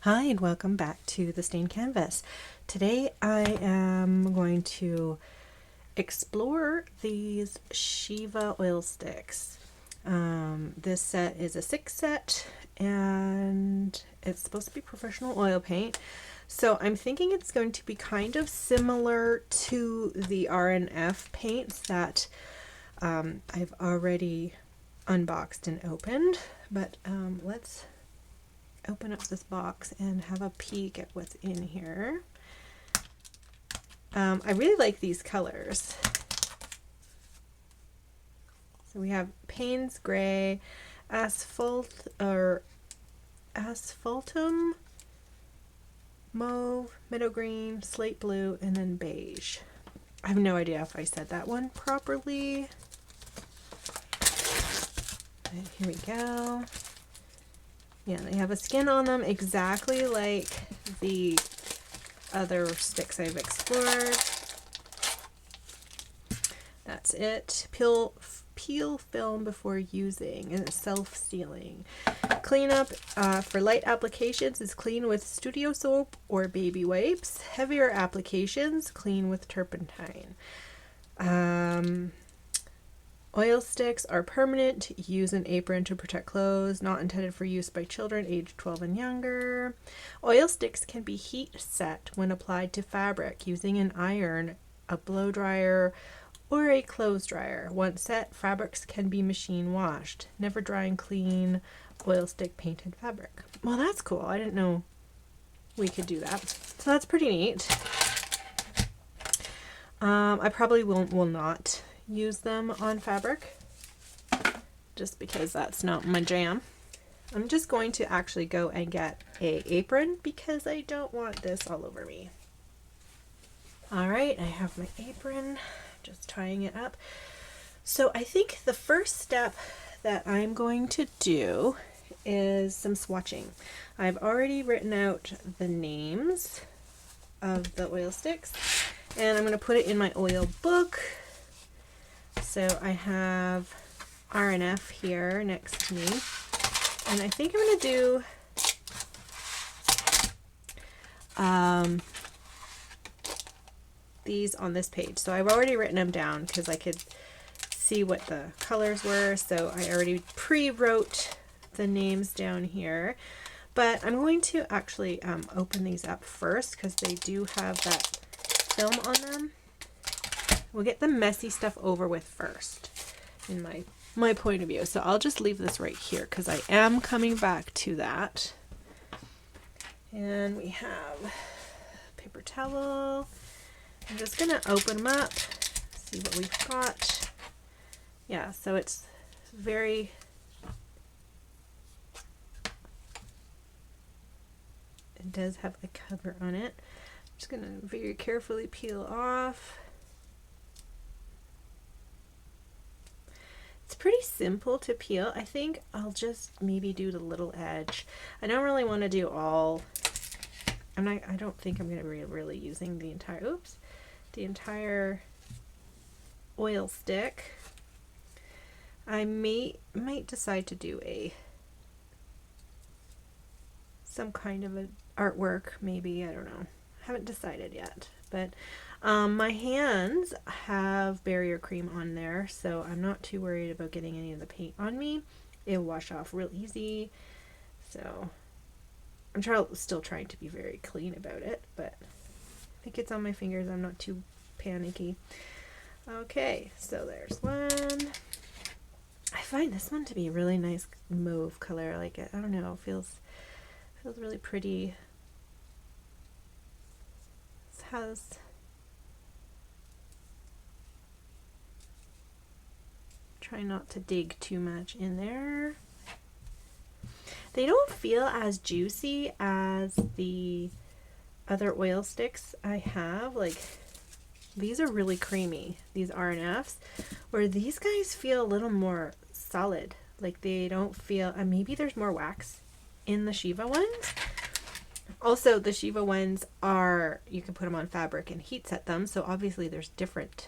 Hi and welcome back to the Stained Canvas. Today I am going to explore these Shiva Oilstiks. This set is a 6 set and it's supposed to be professional oil paint. So I'm thinking it's going to be kind of similar to the R&F paints that I've already unboxed and opened, but let's open up this box and have a peek at what's in here. I really like these colors. So we have Payne's Gray, Asphaltum Mauve, Meadow Green, Slate Blue, and then Beige. I have no idea if I said that one properly. And here we go. Yeah, they have a skin on them exactly like the other sticks I've explored. That's it. Peel film before using, and it's self-sealing. Cleanup for light applications is clean with studio soap or baby wipes. Heavier applications, clean with turpentine. Oil sticks are permanent. Use an apron to protect clothes. Not intended for use by children aged 12 and younger. Oil sticks can be heat set when applied to fabric using an iron, a blow dryer, or a clothes dryer. Once set, fabrics can be machine washed. Never dry and clean oil stick painted fabric. Well, that's cool. I didn't know we could do that. So that's pretty neat. I probably will not use them on fabric just because that's not my jam. I'm just going to actually go and get a apron because I don't want this all over me. All right, I have my apron, just tying it up. So I think the first step that I'm going to do is some swatching. I've already written out the names of the oil sticks and I'm going to put it in my oil book. So I have R&F here next to me, and I think I'm going to do these on this page. So I've already written them down because I could see what the colors were, so I already pre-wrote the names down here. But I'm going to actually open these up first because they do have that film on them. We'll get the messy stuff over with first, in my point of view. So I'll just leave this right here because I am coming back to that. And we have paper towel. I'm just going to open them up, see what we've got. Yeah, so it's very... It does have a cover on it. I'm just going to very carefully peel off. It's pretty simple to peel. I think I'll just maybe do the little edge. I don't really want to do all. I don't think I'm going to be really using the entire oil stick. I might decide to do some kind of an artwork, maybe. I don't know. Haven't decided yet, but my hands have barrier cream on there, so I'm not too worried about getting any of the paint on me. It'll wash off real easy, so I'm still trying to be very clean about it, but if it gets on my fingers, I'm not too panicky. Okay, so there's one. I find this one to be a really nice mauve color. Like, I don't know, feels really pretty. This has try not to dig too much in there. They don't feel as juicy as the other oil sticks I have. Like, these are really creamy, these R&Fs, where these guys feel a little more solid. Like, they don't feel, maybe there's more wax in the Shiva ones. Also, the Shiva ones you can put them on fabric and heat set them, so obviously there's different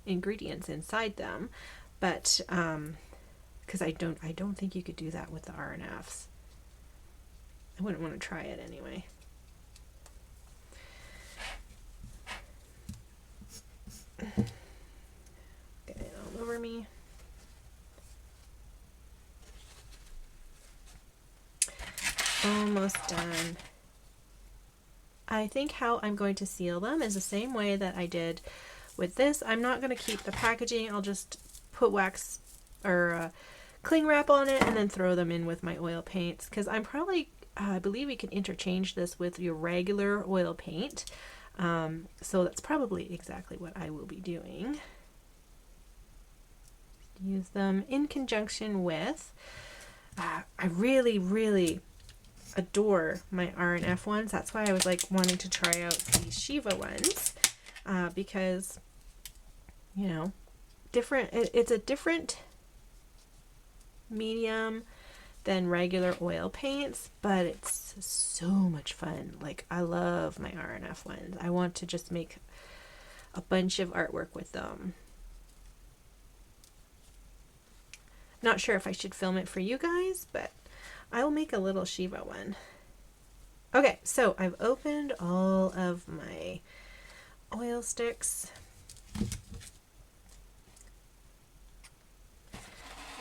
ingredients inside them. But because I don't think you could do that with the R&Fs. I wouldn't want to try it anyway. Get it all over me. Almost done. I think how I'm going to seal them is the same way that I did with this. I'm not going to keep the packaging. I'll just put wax or cling wrap on it and then throw them in with my oil paints, because I'm probably, I believe you can interchange this with your regular oil paint. So that's probably exactly what I will be doing. Use them in conjunction with, I really adore my R&F ones. That's why I was like wanting to try out these Shiva ones, because, you know, it's a different medium than regular oil paints, but it's so much fun. Like, I love my R&F ones. I want to just make a bunch of artwork with them. Not sure if I should film it for you guys, but I will make a little Shiva one. Okay, so I've opened all of my oil sticks.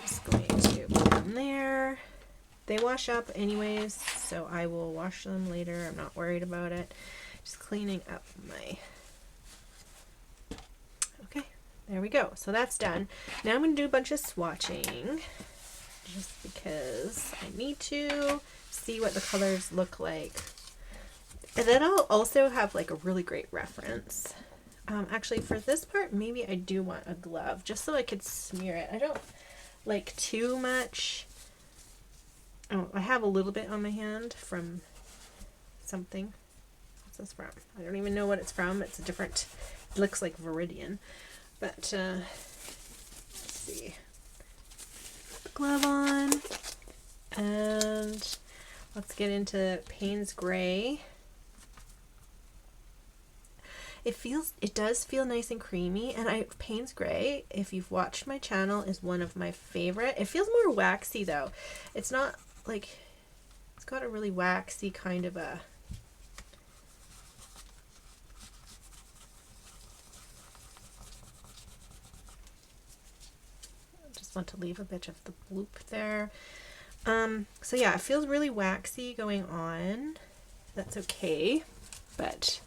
Just going to put them there. They wash up anyways, so I will wash them later. I'm not worried about it. Just cleaning up my... Okay, there we go. So that's done. Now I'm going to do a bunch of swatching, just because I need to see what the colors look like. And then I'll also have like a really great reference. Actually, for this part, maybe I do want a glove, just so I could smear it. I don't like too much. Oh, I have a little bit on my hand from something. What's this from? I don't even know what it's from. It's a different, it looks like Viridian. But, let's see. Put the glove on. And let's get into Payne's Gray. It does feel nice and creamy, and Payne's Gray, if you've watched my channel, is one of my favorite. It feels more waxy though. It's not like, it's got a really waxy kind of a, I just want to leave a bit of the bloop there. So yeah, it feels really waxy going on. That's okay, but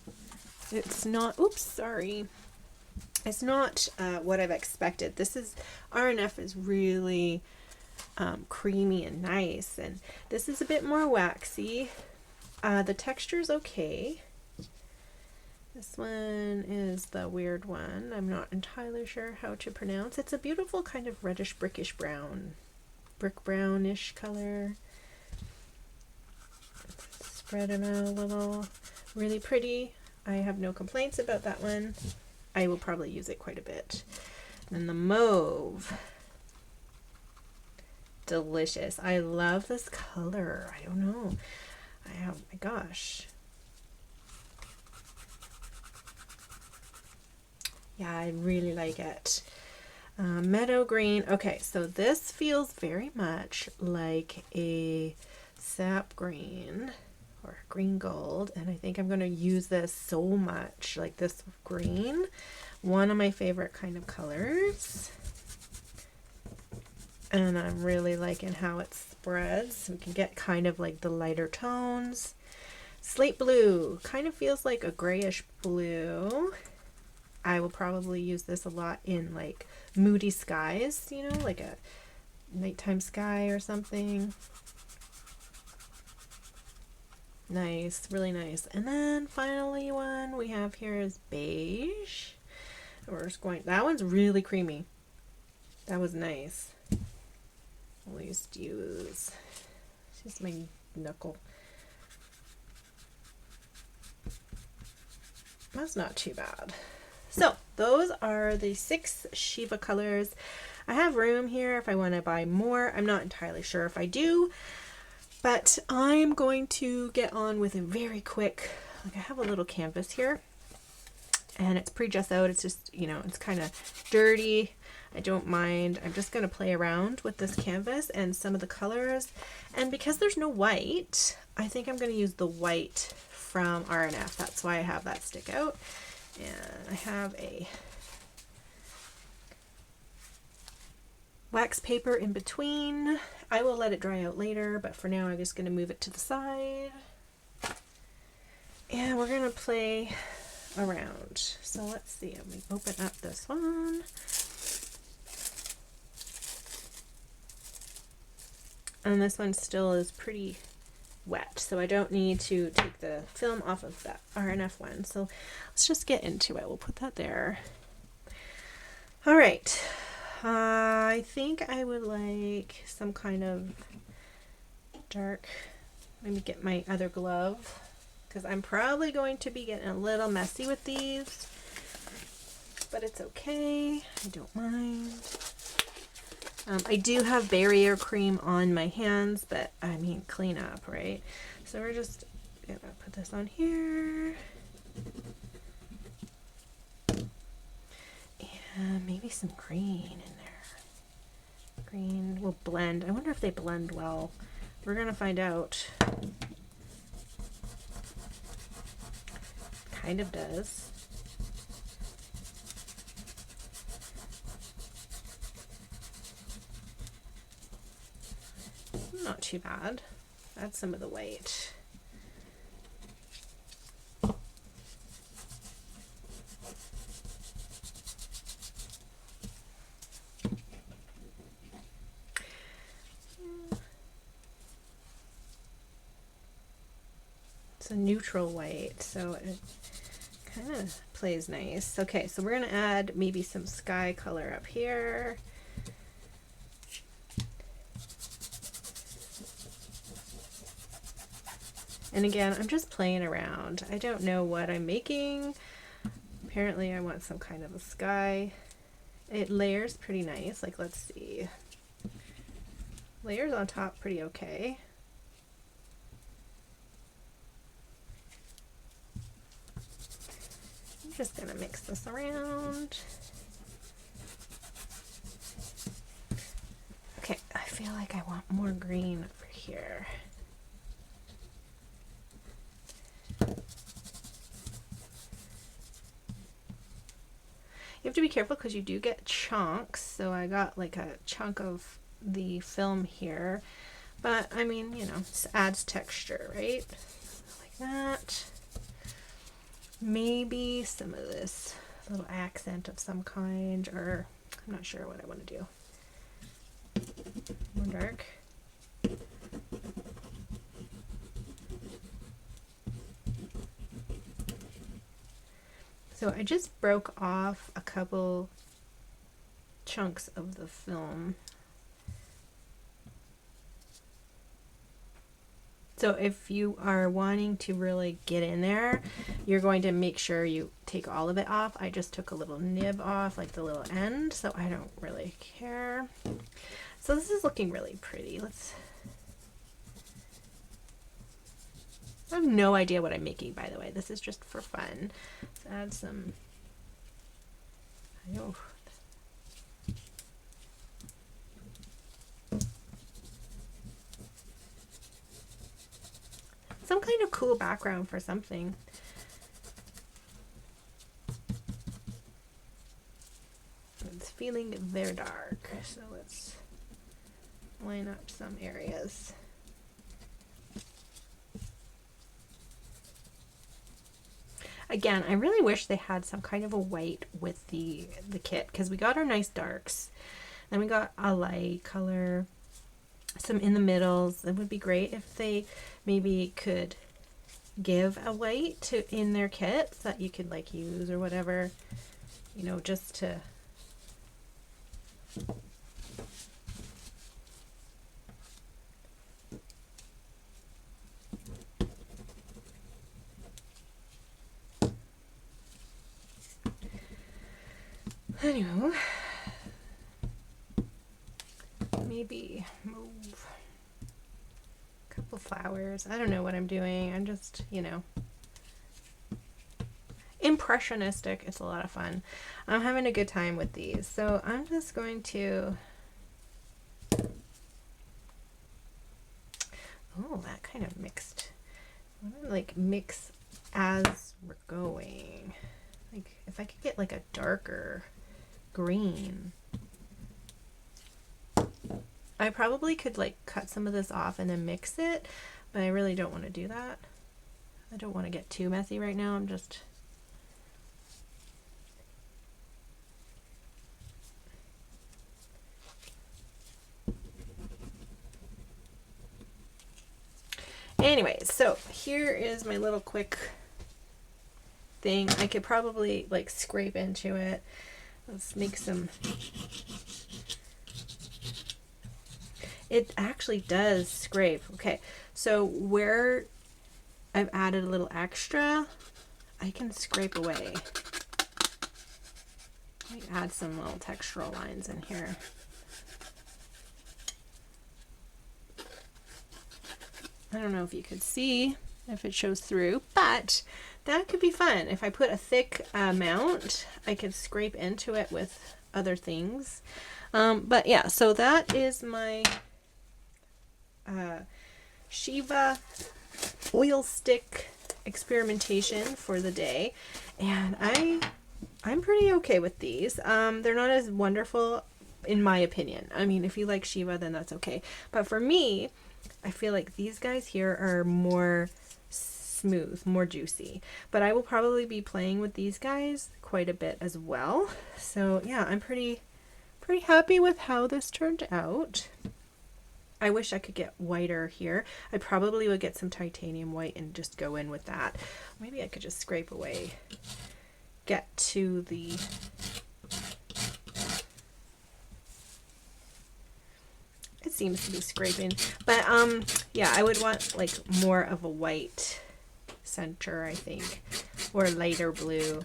it's not, oops, sorry. It's not what I've expected. This is, R&F is really creamy and nice, and this is a bit more waxy. The texture's okay. This one is the weird one. I'm not entirely sure how to pronounce. It's a beautiful kind of reddish brickish brown, brick brownish color. Spread them out a little. Really pretty. I have no complaints about that one. I will probably use it quite a bit. And then the mauve. Delicious. I love this color. I don't know. Oh my gosh. Yeah, I really like it. Meadow green. Okay, so this feels very much like a sap green or green gold, and I think I'm going to use this so much, like this green, one of my favorite kind of colors, and I'm really liking how it spreads. We can get kind of like the lighter tones. Slate blue kind of feels like a grayish blue. I will probably use this a lot in like moody skies, you know, like a nighttime sky or something. Nice, really nice. And then finally one we have here is beige. We're just going, that one's really creamy. That was nice. I'll just use, it's just my knuckle. That's not too bad. So those are the 6 Shiva colors. I have room here if I want to buy more. I'm not entirely sure if I do, but I'm going to get on with a very quick, like I have a little canvas here and it's pre-dressed out. It's just, you know, it's kind of dirty. I don't mind. I'm just going to play around with this canvas and some of the colors. And because there's no white, I think I'm going to use the white from R&F. That's why I have that stick out. And I have a wax paper in between. I will let it dry out later, but for now I'm just going to move it to the side. And we're going to play around. So let's see, let me open up this one. And this one still is pretty wet, so I don't need to take the film off of that R&F one. So let's just get into it. We'll put that there. All right. I think I would like some kind of dark, maybe get my other glove, because I'm probably going to be getting a little messy with these, but it's okay. I don't mind. I do have barrier cream on my hands, but I mean clean up, right? So we're just gonna put this on here. And maybe some green in there. Green will blend. I wonder if they blend well. We're gonna find out. Kind of does. Not too bad. Add some of the white. It's a neutral white, so it kind of plays nice. Okay, so we're going to add maybe some sky color up here. And again, I'm just playing around. I don't know what I'm making. Apparently I want some kind of a sky. It layers pretty nice. Like, let's see. Layers on top pretty okay. I'm just gonna mix this around. Okay, I feel like I want more green over here. You have to be careful because you do get chunks. So I got like a chunk of the film here, but I mean, you know, this adds texture, right? Like that. Maybe some of this little accent of some kind, or I'm not sure what I want to do. More dark. So I just broke off a couple chunks of the film. So if you are wanting to really get in there, you're going to make sure you take all of it off. I just took a little nib off, like the little end, so I don't really care. So this is looking really pretty. I have no idea what I'm making, by the way. This is just for fun. Let's add some. Some kind of cool background for something. It's feeling very dark, so let's line up some areas. Again, I really wish they had some kind of a white with the kit, because we got our nice darks. Then we got a light color, some in the middles. It would be great if they maybe could give a white to in their kits that you could like use or whatever, you know, just to anyway, maybe move a couple flowers. I don't know what I'm doing. I'm just, you know. impressionistic. It's a lot of fun. I'm having a good time with these. So I'm just going to, oh, that kind of mixed. I want to like mix as we're going. Like if I could get like a darker green. I probably could like cut some of this off and then mix it, but I really don't want to do that. I don't want to get too messy right now. I'm just anyways, so here is my little quick thing. I could probably like scrape into it. Let's make some. It actually does scrape. Okay, so where I've added a little extra, I can scrape away. Let me add some little textural lines in here. I don't know if you could see if it shows through, but that could be fun. If I put a thick amount, I could scrape into it with other things. But yeah, so that is my Shiva Oilstick experimentation for the day, and I'm pretty okay with these. They're not as wonderful in my opinion. I mean, if you like Shiva, then that's okay, but for me, I feel like these guys here are more smooth, more juicy, but I will probably be playing with these guys quite a bit as well. So yeah, I'm pretty happy with how this turned out. I wish I could get whiter here. I probably would get some titanium white and just go in with that. Maybe I could just scrape away, get to the it seems to be scraping, but yeah, I would want like more of a white center, I think, or lighter blue.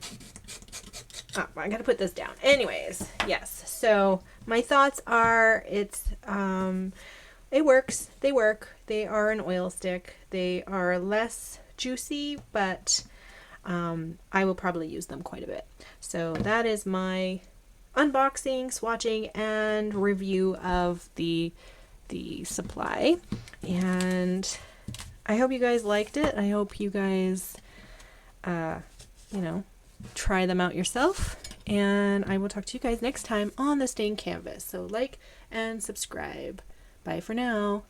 Oh, I gotta put this down. Anyways, yes, so my thoughts are it works. They work. They are an oil stick. They are less juicy, but I will probably use them quite a bit. So that is my unboxing, swatching, and review of the supply. And I hope you guys liked it. I hope you guys, you know, try them out yourself. And I will talk to you guys next time on the Stained Canvas. So like and subscribe. Bye for now.